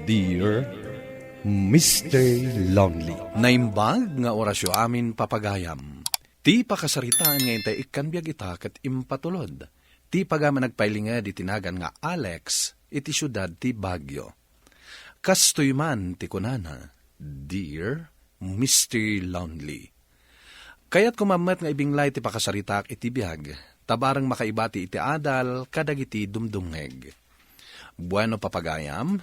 Dear Mr. Lonely. Naimbag nga orasyo amin papagayam. Ti pakasaritaan ngayon tayo ikanbiyag ita kat impatulod. Ti pagama nagpailinga di tinagan nga Alex, iti syudad ti Baguio. Kastoy man ti kunana, Dear Mr. Lonely. Kaya't kumamat nga ibinglay ti pakasaritak iti biyag, tabarang makaibati iti adal, kadagiti dumdumheg. Bueno papagayam,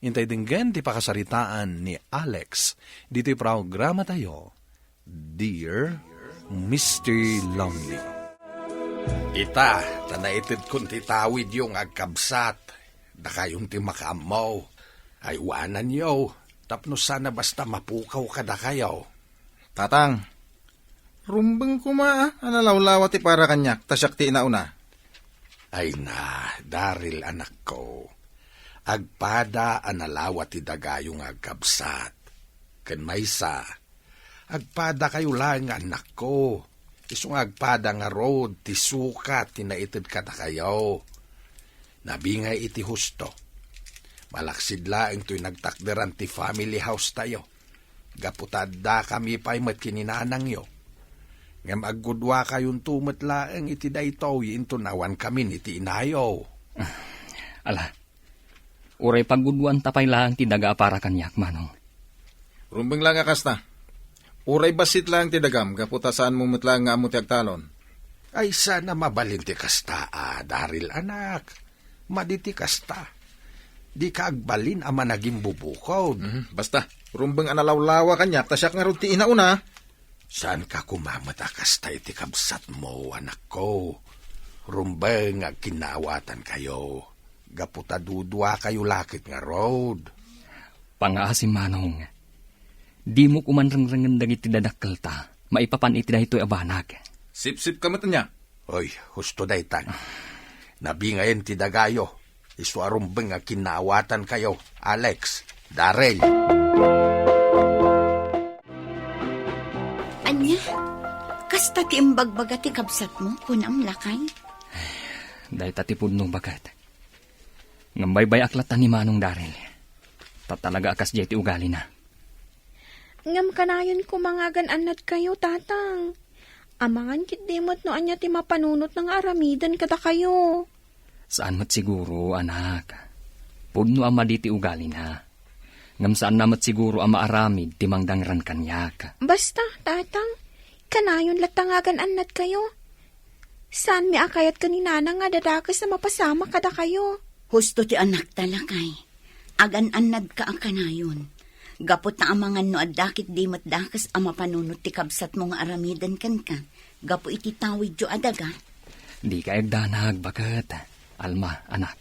intay dinggan ti pakasaritaan ni Alex, dito'y programa tayo, Dear Mr. Lonely. Ita, tanaitid kun ti tawid yung agkabsat, da kayong ti makamaw, ay uanan yo, tapno sana basta mapukaw ka da kayo. Tatang, rumbeng kuma, analawlawa ti para kanyak, tasyak ti inauna. Ay na, Daril anak ko, agpada analawa ti dagayong agkabsat. Ken maysa, agpada kayo lang anak ko, isong agpada nga road, ti sukat, tinaitid ka da kayo. Nabingay iti husto. Malaksid laeng to'y nagtakderan ti family house tayo. Gaputad da kami pa'y mat kininanang yo. Ngam aggudwa kayong tumat laeng iti dayto, intunawan kami iti inayo. Ala, uray pagudwan tapay lang ti daga para kanyak, manong. Rumbeng lang akasta. Uray basit lang ti dagam, gaputasaan mo matlang nga amo ti agtalon. Ay sana mabalin ti kasta, Daril anak. Maditi kasta. Di ka agbalin ama naging bubukod. Basta, rumbeng analawlawa kanyak, tasyak nga ron ti inauna. Saan ka kumamata kasta iti kabsat mo, anak ko? Rumbeng agkinawatan kayo. Gaputa dudwa kayo lakit nga road. Pangaasim, manong. Di mo kumanrangrangan dagiti dadakkel ta, maipapan iti dahito'y abanag. Sip-sip ka mata niya. Oy, husto daytan. Nabingayen ti dagayo. Iswarumbeng agkinawatan kayo, Alex, Darrell. Anya, kasta ti imbagbaga ti kabsat mo, kunam lakay. Dahil tatipod nung bagat. Ngambaybay aklatan ni Manong Darrell. Tatalaga akas jay ti ugali na. Ngam kanayon kumangagan anad kayo, tatang. Amangan kit dimot no anya ti mapanunot ng aramidan kada kayo. Saan mat siguro, anak? Pudno ama di ti ugali na. Ngam saan namat siguro ama aramid ti mangdangran kanyak. Basta, tatang. Kanayon latangagan anad kayo. Saan mi akayat kaninana nga dadakas na mapasama kada kayo? Husto ti anak talakay. Agan anad ka ang kanayon. Gapot na amangan no adakit di matdakas ang mapanunot ti kabsat mo nga aramidan kan ka. Gapo iti tawid jo adaga. Di ka egdanag, bagat. Alma, anak.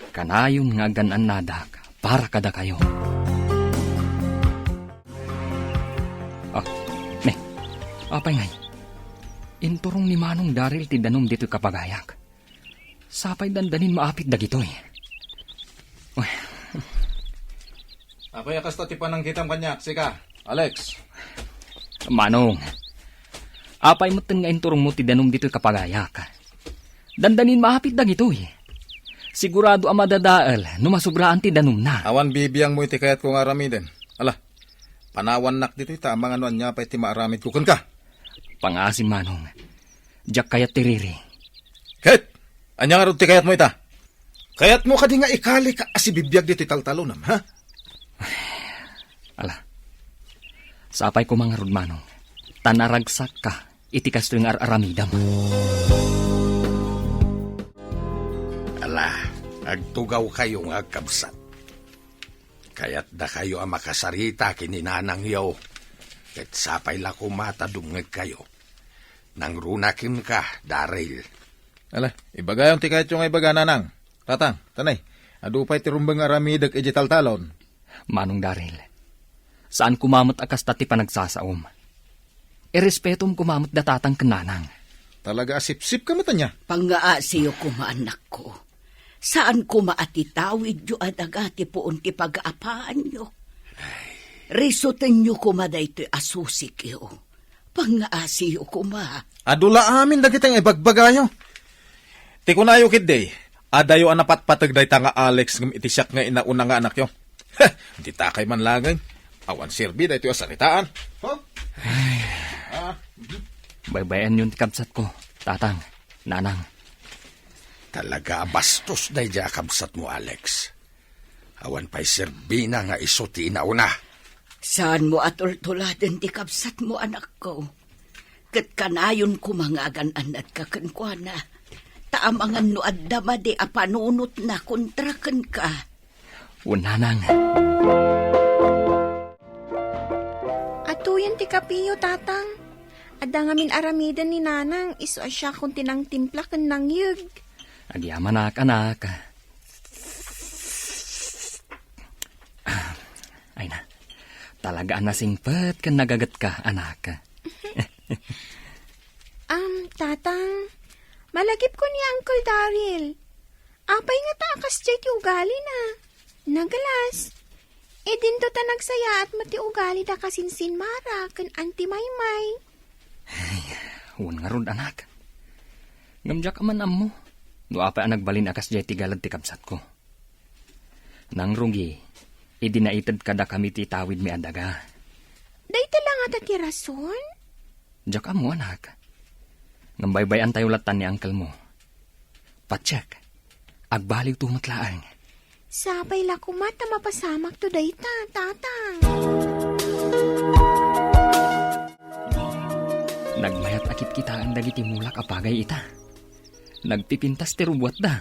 Kanayon nga ganan nadak para kada kayo. Apay ngay. Inturong ni Manong Darrell ti danom dito kapagayak. Sapay dandanin maapit dagitoy. Apay akasta ti panangkitam kanyak, sika, Alex. Manong, apay mo nga inturong mo ti danom dito kapagayak. Dandanin maapit dagitoy. Sigurado ang madadaal no masubraan ti danom na. Awan bibiyang mo iti kayat kong aramiden. Ala, panawan nak dito ita, amang anuan niya pa iti maaramid kukun ka. Pangasim, Manong. Diyak kayat tiriri. Ket, anya nga ron ti kayat mo ita? Kayat mo ka di nga ikali ka asibibiyag dito italtalonam, ha? Ala, sapay ko mga rod, Manong. Tanaragsak ka, itikas to yung aramidam. Ala, agtugaw kayo nga agkabsat. Kaya't da kayo ang makasarita kininanang yo. Ket sapay la kumata dumngeg kayo. Nang runakin ka, Darrell. Ala, ibagayon ti kayat yung ibaga nanang. Tatang, tanay, adupay ti rumbang aramidag ejital talon. Manong Darrell, saan kumamot akas tati panagsasaom? Irespetom kumamot datatang kananang. Talaga asip-sip ka mata niya. Pangaasiyo kumaanak ko. Saan kumaatitawid yu adaga ti puon ti pag-aapaan yu? Risoten yu kumaday ti asusik yu. Pangaasiyo kuma. Adula amin dagitang ibagbagayo. Ti kunayo kid day, adayo anapat patag day tanga Alex ngam itisyak nga inauna nga anak yo. Di takay man langay. Awan sirbi da ito yung salitaan. Huh? Baybayan yun ti kabsat ko, tatang, nanang. Talaga bastos na iya kabsat mo, Alex. Awan pa'y serbina nga isuti na una. Saan mo atultuladen ti kabsat mo, anak ko? Kat kanayon kumangagan at kakankwana. Taamangan no addama di apanunot na kontrakan ka. Nanang. Atuyan ti kapiyo, tatang. Adda ngamin aramidan ni nanang, iso asya kung tinang timpla kan nang yug. Agyaman anak. Ay na, talaga nasingpet kan nagagat ka, anak. Tatang, malagip ko ni Uncle Daryl. Apay nga takas dyan ti ugali na. Nagalas. E din to ta nagsaya at mati ugali da kasinsin mara kan anti maymay. Huwag nga ron, anak. Ngamdyak man mo. No apay ang nagbalin akas dyan ti galad ti kabsat ko. Nang rungi, idinaitad kada kami ti tawid mi adaga. Dahita lang ata ti rason? Diyak mo, anak. Ngambaybayan tayo latan ni uncle mo. Patsyak, agbaliw tumatlaan. Sabay la kumata mapasamak to dayta, tatang. Nagmayat akit kita ang dagiti mulak apagay ita. Nagpipintas ti rubuat da.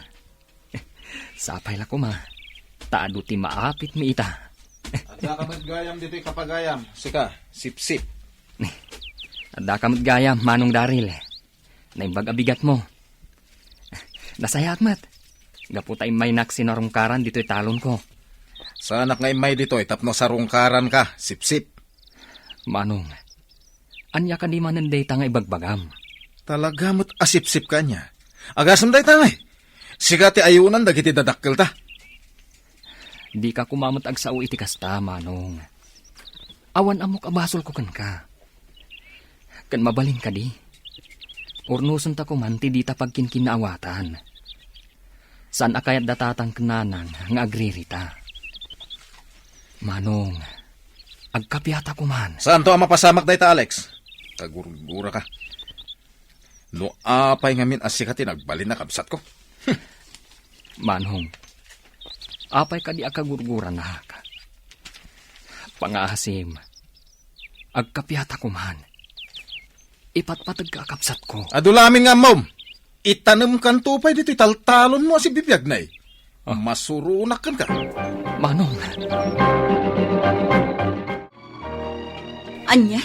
Sapay la kuma, taado ti maapit mi ita. Adda ka gayam dito yung kapagayam. Sika, sip-sip. Adda ka gayam, Manong Daryl. Naimbag abigat mo. Nasayat mat. Gaputay may naksinarungkaran dito'y talon ko. Sa anak ngay may dito, tapno sa rungkaran ka, sip-sip. Manong, anya ka di mananday nga ibagbagam. Talaga mo't asip-sip ka niya. Agasam day tangay. Sika ti ayunan, dagiti dadakkel ta. Di ka kumamot agsao iti kasta, Manong. Awan amok abasol ko kan ka. Kan mabalin ka di. Urnuson ta kumanti di ta pagkinkinawatan. San akayat datatang kenanang nga agririta. Manong, agkapyata kuman. Saan to ang mapasamak day ta, Alex? Tagurgura ka. No apay ngamin asikatin, agbalin na kabsat ko. Manong, apay ka di akagurgura na ka. Pangahasim, agkapyata kuman. Ipatpatag ka akapsat ko. Adulamin nga, mom. Itanam kan tupay dito, italtalon mo si bibiyag na eh. Masurunak kan ka. Manong. Anya,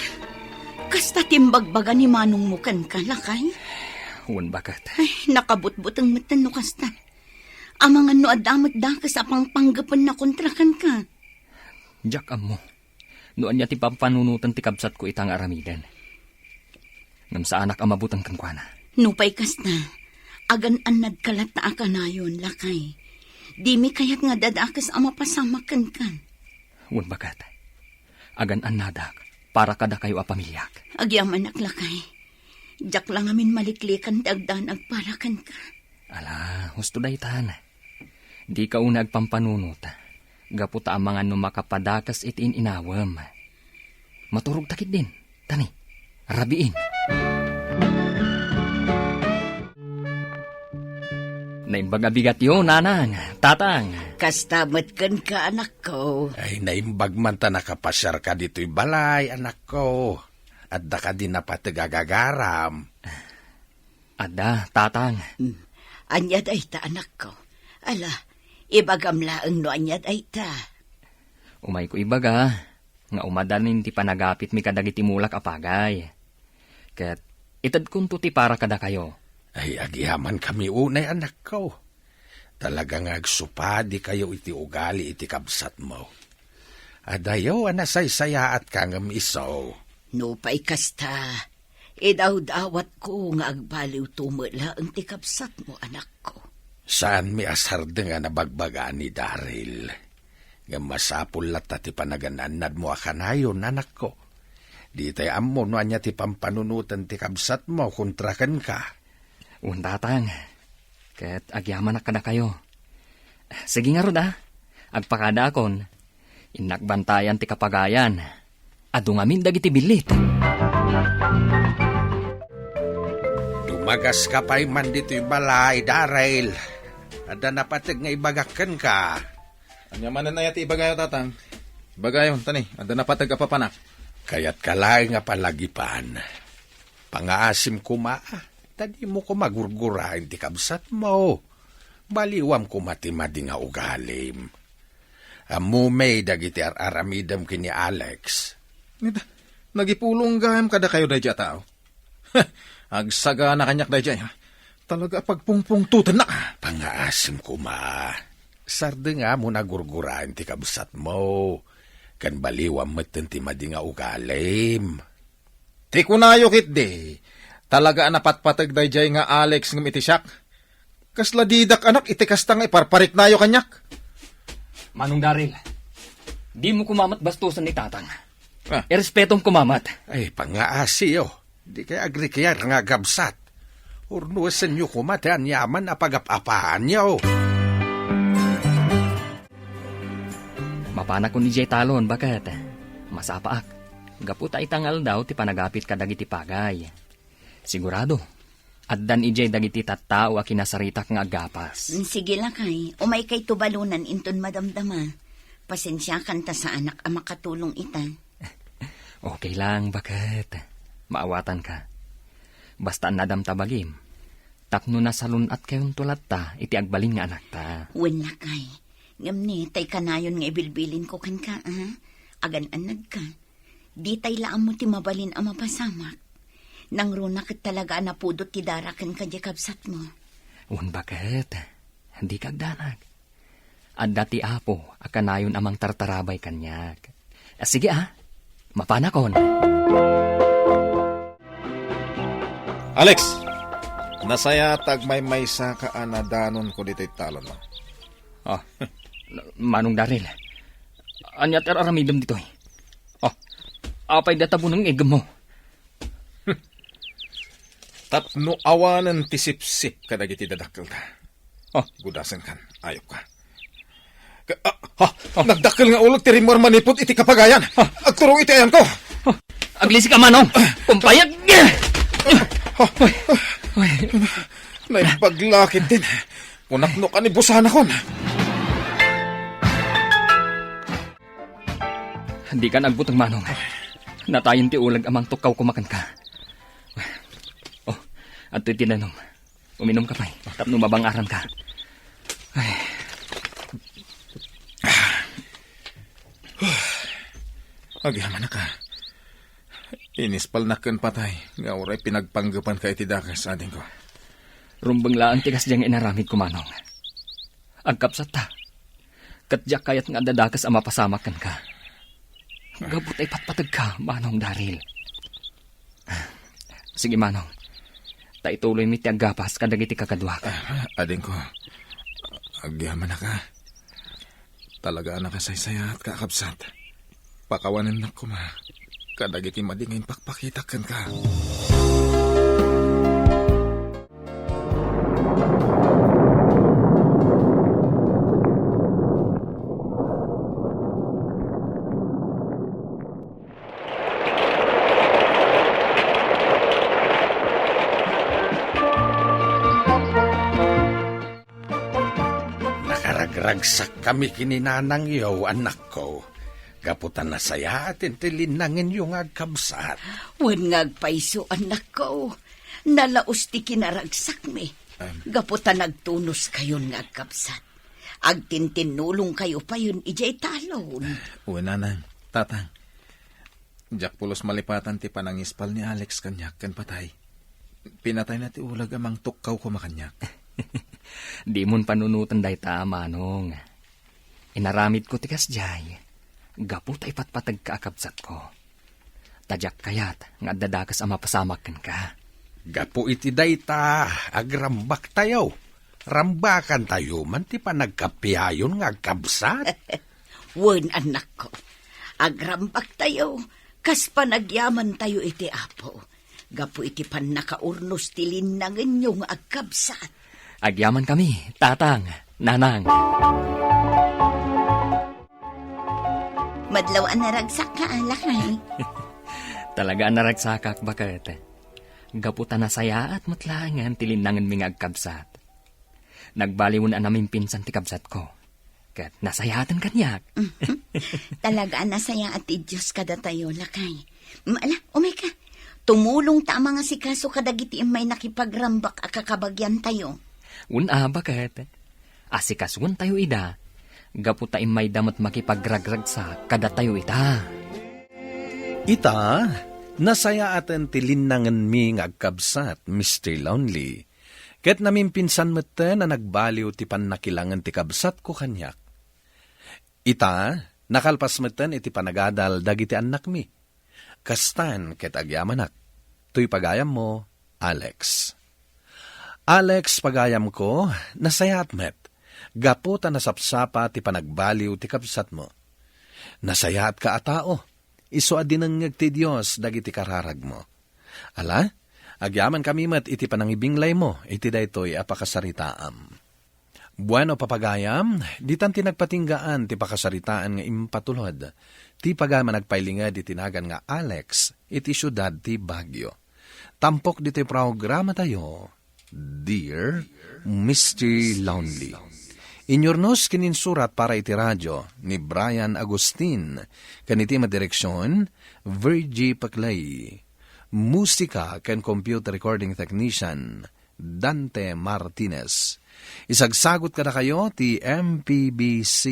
kasta timbagbaga ni Manong mo kan kalakay? Huwag bakat. Ay, nakabutbut ang matan no kasta. Amangan no adamat da ka sa pangpanggapan na kontrakan ka. Diyak mo. Noon niya ti pampanunutan ti kabsat ko itang aramidan. Ngam sa anak ang mabutang kankwana. Nupay kasta, agan anad kalat na akanayon, lakay. Di mi kayat nga dadakas ang mapasamakan kan. Huwag bakat. Agan anadak para kada kayo a pamilyak. Agyaman naklakay. Diyak lang amin maliklikan dagdan agparakan ka. Ala, husto daytan. Di ka una agpampanunot. Gaputa ang mga numakapadakas itiin inawam. Maturog takit din. Tani, rabiin. Naimbag abigat yun, nanang, tatang. Kastamat kan ka, anak ko. Ay, naimbag man ta nakapasyar ka dito'y balay, anak ko. At da ka din napatagagagaram. Ada, tatang. Anyad ay ta, anak ko. Ala, ibagamlaang no anyad ay ta. Umay ko ibaga, nga umadanin ti panagapit mi kadagiti mulak apagay. Ket, itad kunto ti para kada kayo. Ay, agyaman kami unay, anak ko. Talagang agsupadi kayo iti ugali iti kabsat mo. Adayo, anasaysayaat ka ngam isaw. Nupay kasta, idaw-dawat ko nga agbaliw tumula ang tikabsat mo, anak ko. Saan mi asarde nga nabagbaga ni Daryl? Nga masapul lata ti panagananad mo akanayon, anak ko. Di tayo amo no anya ti pampanunutan ti kabsat mo kontrakan ka. Untatang, ket agyaman na kada kayo. Sige nga rod agpakada akon, Inakbantayan ti kapagayan. Adungamin dagiti bilit. Dumagas ka pa'y man dito'y balay, Daryl. Ada napatag nga ibagakan ka. Anya manan na yati ibagayo, tatang. Ibagayo, tani. Ada napatag ka papanak. Kaya't kalay nga palagipan. Pangaasim ko tadi mo ko magurgurahin ti kabsat mo. Baliwam ko matimadi nga ugalim. Amumay dagiti aramidam kini Alex. Nagipulong gayam kada kayo da dya tao. Agsaga na kanyak da dya. Talaga pagpungpung tutan na. Pangaasim ko Sarde nga mo nagurgurahin ti kabsat mo. Kan baliwam matan ti madi nga ugalim. Ti kunayo kit de. Talaga napatpatag da dya nga Alex ng itisyak. Kasla didak anak itikasta nga iparparik nayo kanyak. Manong Daryl, di mo kumamat bastusan ni tatang. Ah. Irespetong kumamat. Ay, pangaasi Di kay agri kaya nga gabsat. Urnuasan nyo kumatan yaman na pag-apahan nyo. Mapana ko ni Jay Talon, bakit? Masapaak. Gaputa itangal daw ti panagapit ka dagiti pagay. Sigurado. Addan ijay dagiti tattao a kinasaritak nga agapas. Sige lang kay, umay kay tubalunan inton madamdama. Pasensya kanta sa anak ang makatulong ita. Okay lang, bakit? Maawatan ka. Basta nadam tabagim. Tapno na salun at kayong tulat ta, iti agbalin nga anak ta. Wala kay. Ngamni, tay kanayon nga ibilbilin ko kan ka, ha? Agan-anag ka. Di tay laang mo ti mabalin ang mapasamak. Nang runa kat talaga napudot ti darakan ka di kabsat mo. Un bakit? Hindi kagdanag. Adda ti apo, akanayon amang tartarabay kanyak. Sige mapanakon. Alex! Nasaya tagmay maysa ka anadanon ko dito'y talon mo. Manong Daryl. Anyat aramidom dito'y. Apay databo ng igam mo. Tapno awanan ti sipsip kadagiti dadakkel ka. Gudasan kan, ayok ka. Nagdakkel nga ulog ti rimor manipot iti kapagayan. Agturong iti ayan ko. Aglisi ka manong. Kumpayag. Naipaglakit din. Punakno ka ni busan akon. Hindi ka nagbutang manong. Natayin ti ulag amang tukaw kumakan ka. At ito'y tinanom. Uminom ka pa'y. Tapno mabangaran ka. Ay. Agyaman na ka. Inispal na kan patay. Nga oray pinagpanggapan ka iti dakas ading ko. Rumbang laan tigas diyang inaramid ko manong. Agkapsat ta. Katjak kayat nga dadakas ang mapasamakan ka. Gabot ay patpatag ka, manong Daryl. Sige manong. Ituloy mi ti agapas kadagiti kakadwa. Ading ko, agyaman na ka. Talaga na kasaysaya at kakabsat. Pakawanan na ko kadagiti madingin pakpakitakan ka. Ragsak kami kininanang iyo, anak ko. Gaputan na saya at intilinangin yung agkabsat. Wan ngagpaiso, anak ko. Nalaos ti kinaragsak mi. Gaputan nagtunos kayon ngagkabsat. Agtintinulong kayo pa yun ijay talon. Nanang, tatang. Jack pulos malipatan ti panangispal ni Alex kanyak kan patay. Pinatay na ti ulag amang tukkaw ko makanyak. Di mon panunutan day ta, manong. Inaramid ko tikas jay. Gapot ay patpatag ka akabsat ko. Tadyak kayat, nga dadakas ang mapasamakan ka. Gapo iti dayta, agrambak tayo. Rambakan tayo, man ti pa nagkapihayon nga agkabsat. Wan, anak ko. Agrambak tayo, kas panagyaman tayo iti apo. Gapo iti pan nakaurnos tilin na nganyong agkabsat. Agyaman kami, tatang, nanang. Madlaw na ragsak ka, Lakay. Talaga naragsakak bakit? Gaputa na saya at matlangan tilinangan mi nga agkabsat. Nagbaliwon namin pinsan ti kabsat ko. Kat nasayatan kanyak. Talaga nasaya at Diyos kada tayo, Lakay. Ala, umay ka. Tumulong ta mga sikaso kadagiti may nakipagrambak a kakabagyan tayo. Una bakit? Asikasuan tayo ida. Gaputa may damat makipagragrag sa kada tayo ita. Ita, nasaya atin tilinangan mi nga agkabsat, Mr. Lonely. Ket namin pinsan mata na nagbaliw ti panakilangan ti kabsat ko kanyak. Ita, nakalpas matan iti panagadal dagiti anak mi. Kastan ket agyamanak. Tuy pagayam mo, Alex. Alex, pagayam ko, nasayat met. Gaputa nasapsapa ti panagbaliw ti kabsat mo. Nasayat ka a tao. Iso adinangag ti Diyos dagiti kararag mo. Ala, agyaman kami met iti panangibinglay mo, iti daytoy apakasaritaam. Bueno papagayam, ditan ti nagpatinggaan ti pakasaritaan nga impatulod. Ti pagama nagpailingad iti tinagan nga Alex, iti syudad ti Baguio. Tampok diti programa tayo, Dear Mr. Lonely. Inyornos kininsurat para iti radyo ni Brian Agustin, kaniti madireksyon, Virgie Paclay. Musika ken computer recording technician, Dante Martinez. Isagsagot kada kayo ti MPBC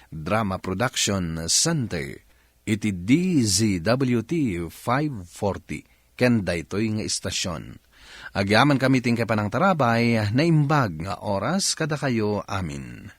Drama Production Center, iti DZWT 540, ken daytoy nga istasyon. Agyaman kami ting kapanang tarabay na imbag nga oras kada kayo amin.